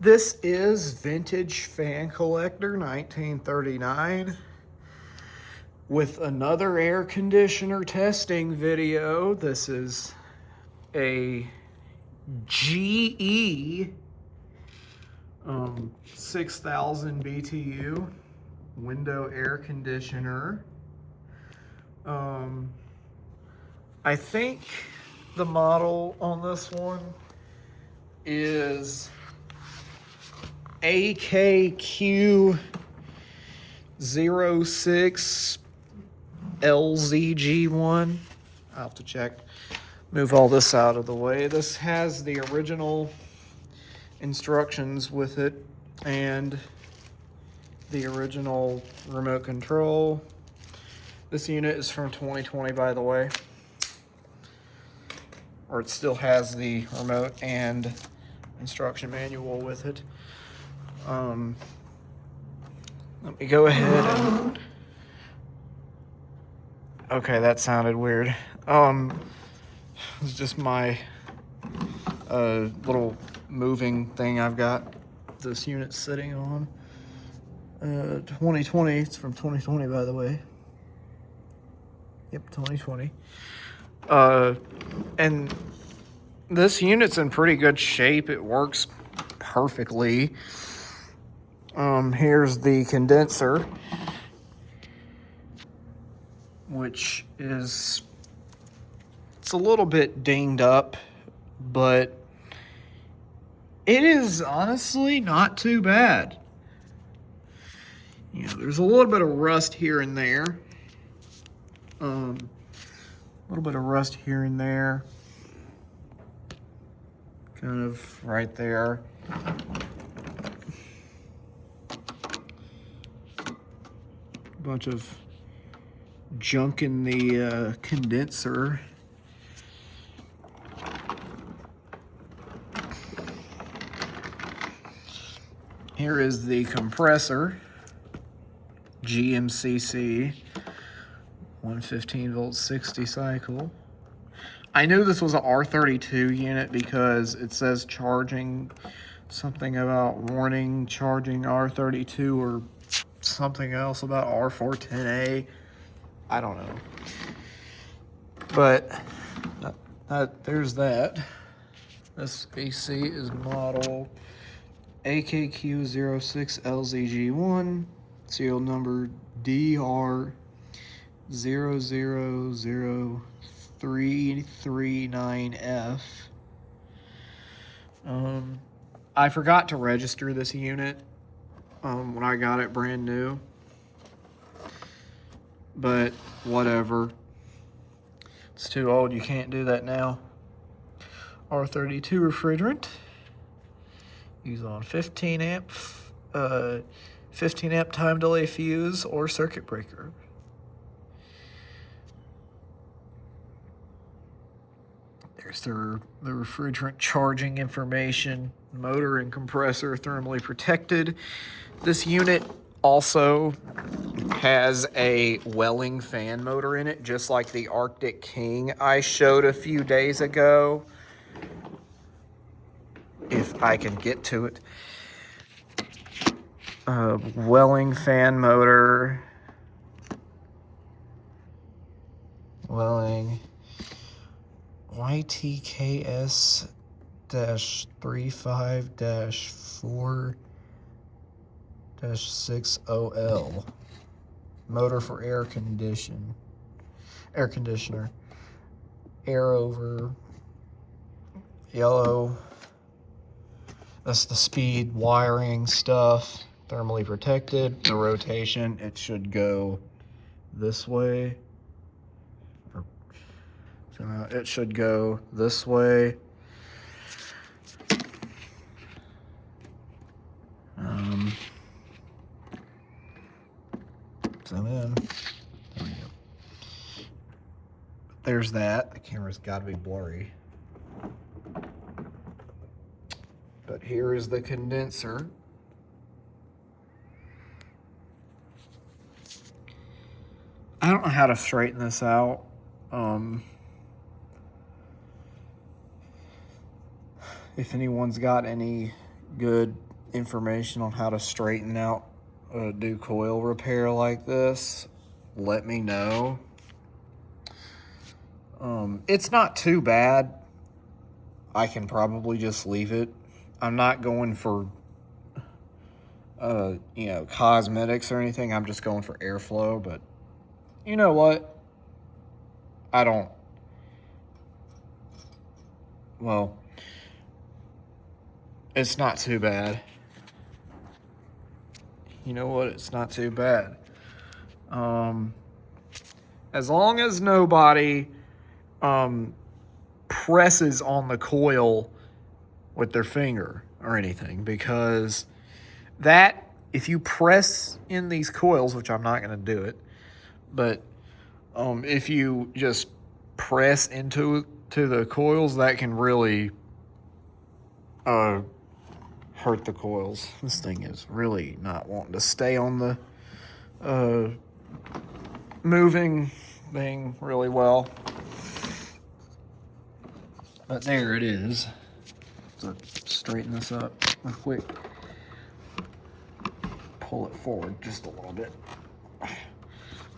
This is Vintage Fan Collector 1939 with another air conditioner testing video. This is a GE 6000 BTU window air conditioner. I think the model on this one is AKQ06LZG1. I'll have to check. Move all this out of the way. This has the original instructions with it and the original remote control. This unit is from 2020, by the way. Or it still has the remote and instruction manual with it. Let me go ahead and... Okay, that sounded weird. It's just my little moving thing I've got this unit sitting on. 2020, it's from 2020, by the way. Yep, 2020. And this unit's in pretty good shape. It works perfectly. Here's the condenser, which is, it's a little bit dinged up, but it is honestly not too bad. You know, there's a little bit of rust here and there. A little bit of rust here and there. Kind of right there. Bunch of junk in the condenser. Here is the compressor, GMCC, 115 volt 60 cycle. I knew this was an R32 unit because it says charging, something about warning charging R32 or something else about R410A. I don't know. But there's that. This AC is model AKQ06LZG1, serial number DR000339F. I forgot to register this unit when I got it brand new, but whatever. It's too old, you can't do that now. R32 refrigerant. Use on 15 amp time delay fuse or circuit breaker. There's the refrigerant charging information. Motor and compressor thermally protected. This unit also has a Welling fan motor in it, just like the Arctic King I showed a few days ago. If I can get to it. Welling fan motor. Welling YTKS-35-4-6OL. Motor for air conditioner. Air over yellow. That's the speed, wiring stuff, thermally protected. The rotation, it should go this way. It should go this way. Zoom in. There we go. There's that. The camera's got to be blurry. But here is the condenser. I don't know how to straighten this out. If anyone's got any good information on how to straighten out do coil repair like this, let me know. It's not too bad. I can probably just leave it. I'm not going for you know, cosmetics or anything. I'm just going for airflow, but you know what? Well, it's not too bad. You know what? It's not too bad. As long as nobody presses on the coil with their finger or anything, because that, if you press in these coils, which I'm not going to do it, but if you just press into the coils, that can really hurt the coils. This thing is really not wanting to stay on the moving thing really well. But there it is. So straighten this up real quick. Pull it forward just a little bit.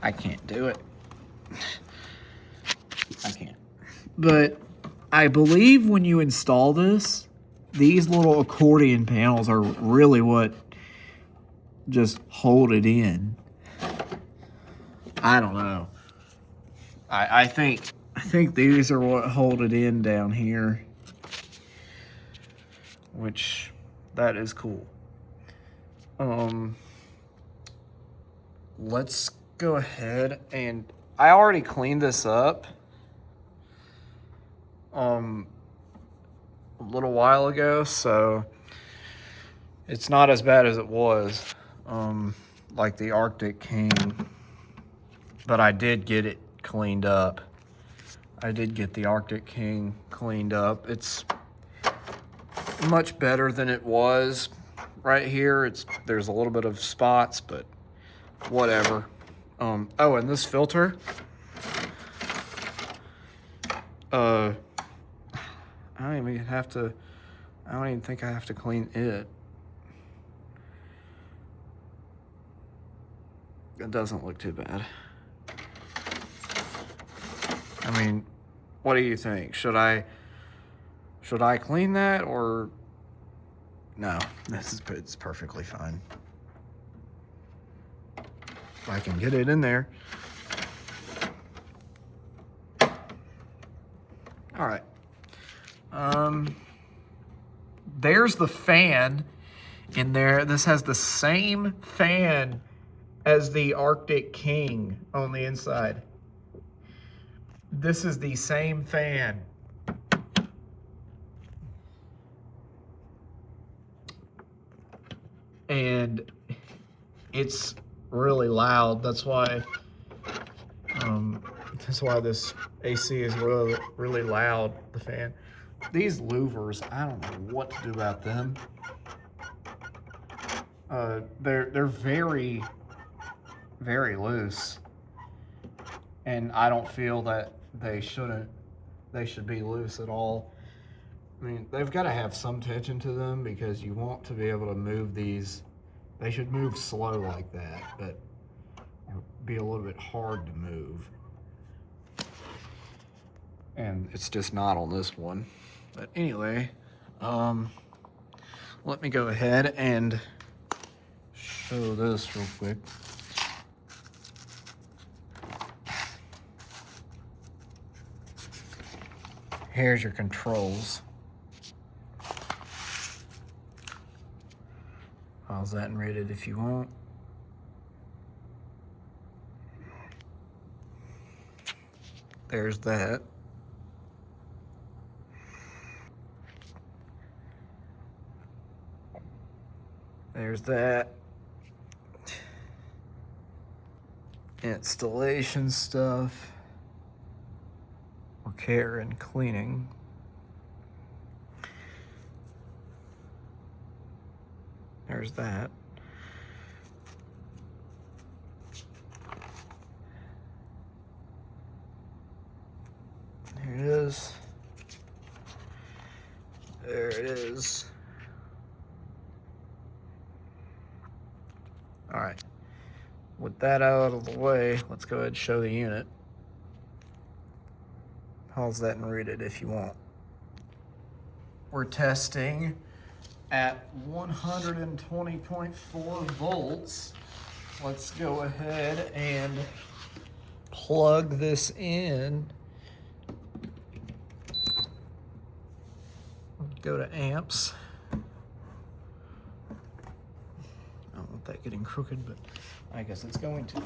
I can't do it. I can't. But I believe when you install this, these little accordion panels are really what just hold it in. I don't know. I think these are what hold it in down here, which that is cool. Let's go ahead, and I already cleaned this up a little while ago, so it's not as bad as it was, like the Arctic King, but I did get it cleaned up. I did get the Arctic King cleaned up. It's much better than it was. Right here, there's a little bit of spots, but whatever. Oh, and this filter, I don't even think I have to clean it. It doesn't look too bad. I mean, what do you think? Should I clean that, or no? It's perfectly fine. If I can get it in there. All right. There's the fan in there. This has the same fan as the Arctic King on the inside. This is the same fan. And it's really loud. That's why this AC is really, really loud, the fan. These louvers, I don't know what to do about them. They're very, very loose. And I don't feel that they should be loose at all. I mean, they've got to have some tension to them, because you want to be able to move these. They should move slow like that, but be a little bit hard to move. And it's just not on this one. But anyway, let me go ahead and show this real quick. Here's your controls. Pause that and rate it if you want. There's that. There's that. Installation stuff. Care and cleaning. There's that. There it is. There it is. All right. With that out of the way, let's go ahead and show the unit. Pause that and read it if you want. We're testing at 120.4 volts. Let's go ahead and plug this in. Go to amps. I don't want that getting crooked, but I guess it's going to.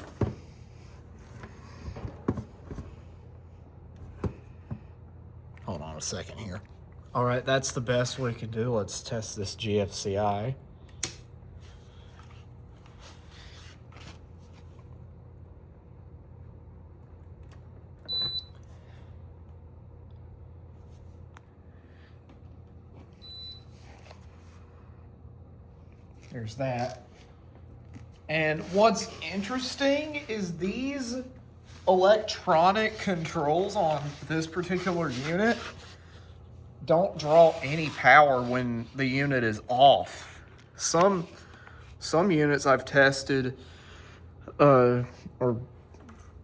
Hold on a second here. All right, that's the best we can do. Let's test this GFCI. There's that. And what's interesting is these electronic controls on this particular unit don't draw any power when the unit is off. Some units I've tested, or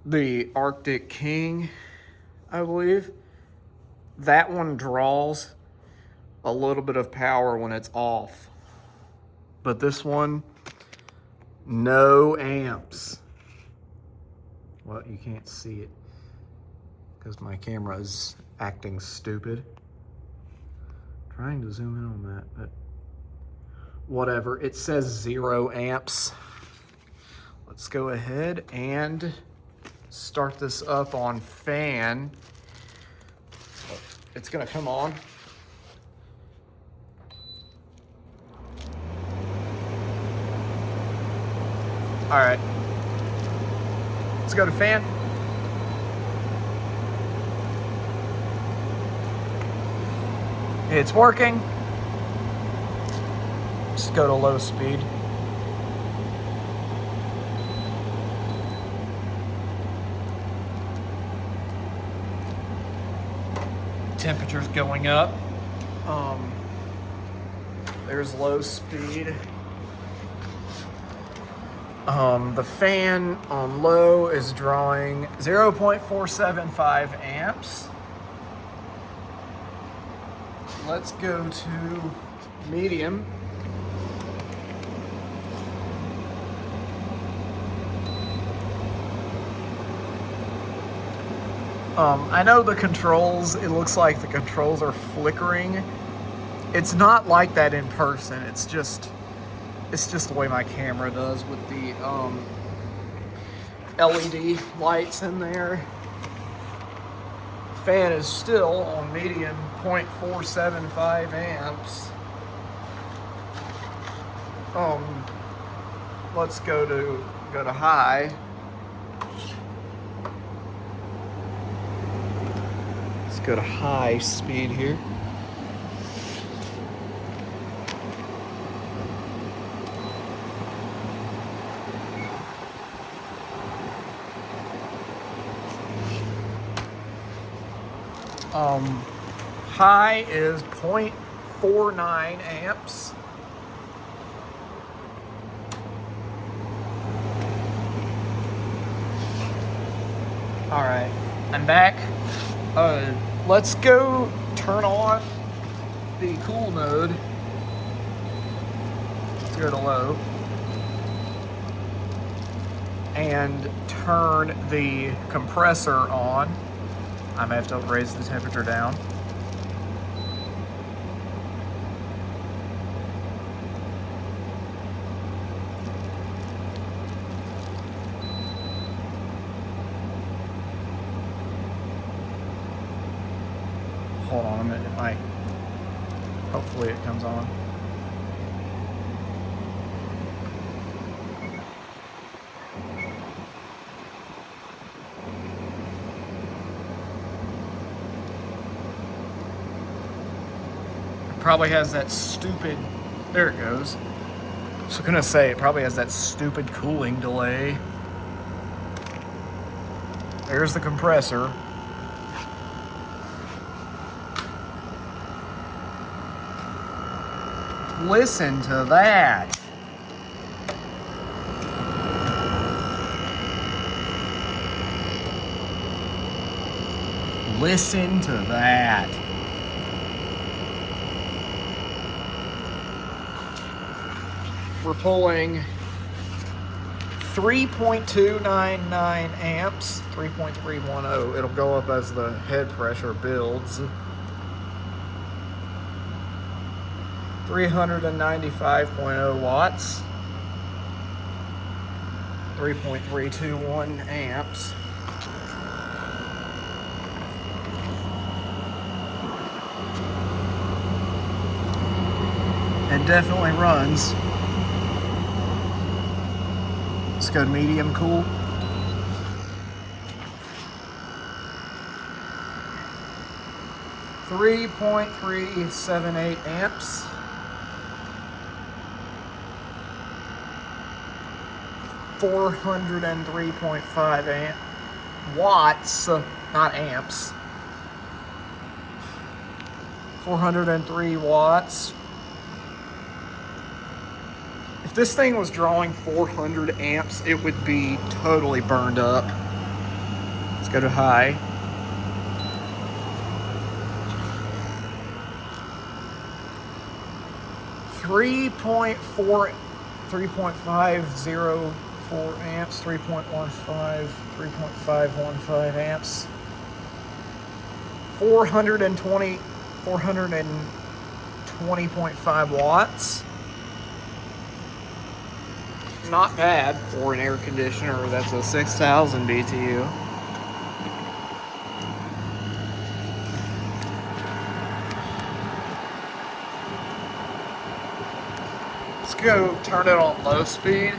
the Arctic King, I believe, that one draws a little bit of power when it's off. But this one, no amps. Well, you can't see it because my camera is acting stupid. Trying to zoom in on that, but whatever. It says 0 amps. Let's go ahead and start this up on fan. It's gonna come on. All right, let's go to fan. It's working. Just go to low speed. Temperature's going up. There's low speed. The fan on low is drawing 0.475 amps. Let's go to medium. I know the controls, it looks like the controls are flickering. It's not like that in person. It's just the way my camera does with the LED lights in there. Fan is still on medium, 0.475 amps. Let's go to high. Let's go to high speed here. High is 0.49 amps. All right, I'm back. Let's go turn on the cool mode. Let's go to low. And turn the compressor on. I may have to raise the temperature down. Hold on a minute, it might. Hopefully it comes on. Probably has that stupid, there it goes. So I'm gonna say it probably has that stupid cooling delay. There's the compressor. Listen to that. Listen to that. We're pulling 3.299 amps, 3.310. It'll go up as the head pressure builds. 395.0 watts, 3.321 amps. It definitely runs. Let's go to medium cool. .378 amps. 403.5 watts, not amps. 403 watts. If this thing was drawing 400 amps, it would be totally burned up. Let's go to high. .3.504 amps, 3.515 amps, 420.5 watts. Not bad for an air conditioner. That's a 6,000 BTU. Let's go turn it on low speed.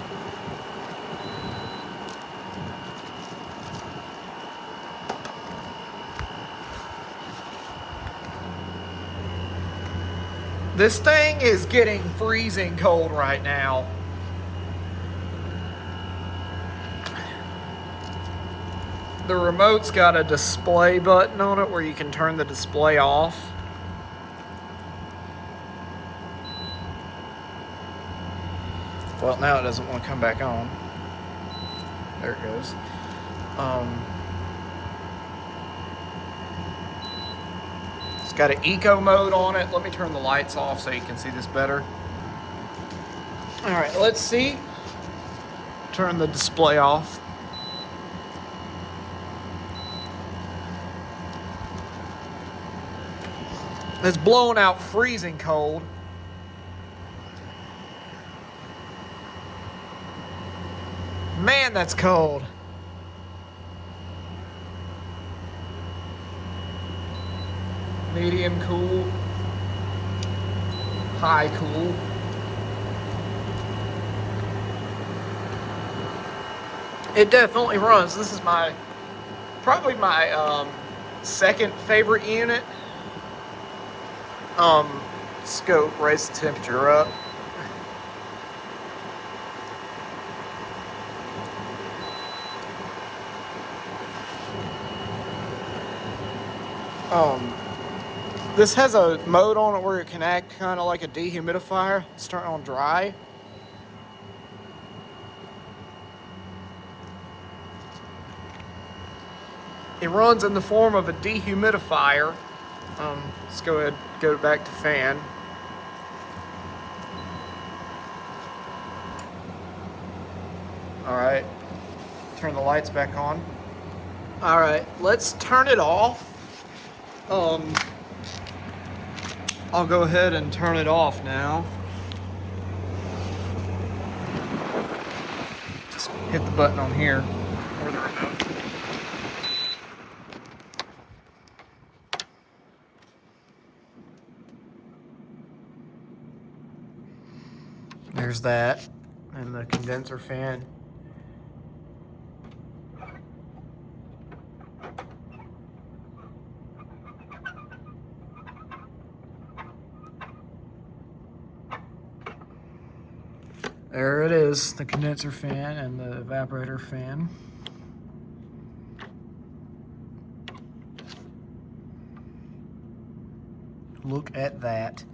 This thing is getting freezing cold right now. The remote's got a display button on it where you can turn the display off. Well, now it doesn't want to come back on. There it goes. It's got an eco mode on it. Let me turn the lights off so you can see this better. All right, let's see. Turn the display off. It's blowing out freezing cold. Man, that's cold. Medium cool. High cool. It definitely runs. This is probably my second favorite unit. Let's go raise the temperature up. This has a mode on it where it can act kind of like a dehumidifier. Let's turn it on dry. It runs in the form of a dehumidifier. Let's go ahead and go back to fan. All right, turn the lights back on. All right, let's turn it off. I'll go ahead and turn it off now. Just hit the button on here, or the remote. There's that, and the condenser fan. There it is, the condenser fan and the evaporator fan. Look at that.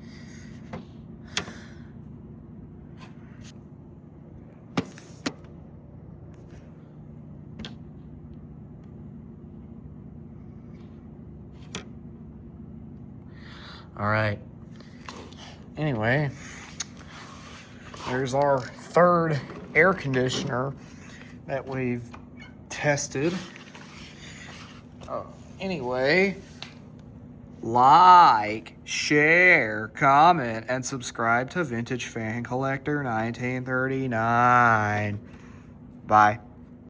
All right. Anyway, there's our third air conditioner that we've tested. Anyway, like, share, comment, and subscribe to Vintage Fan Collector 1939. Bye.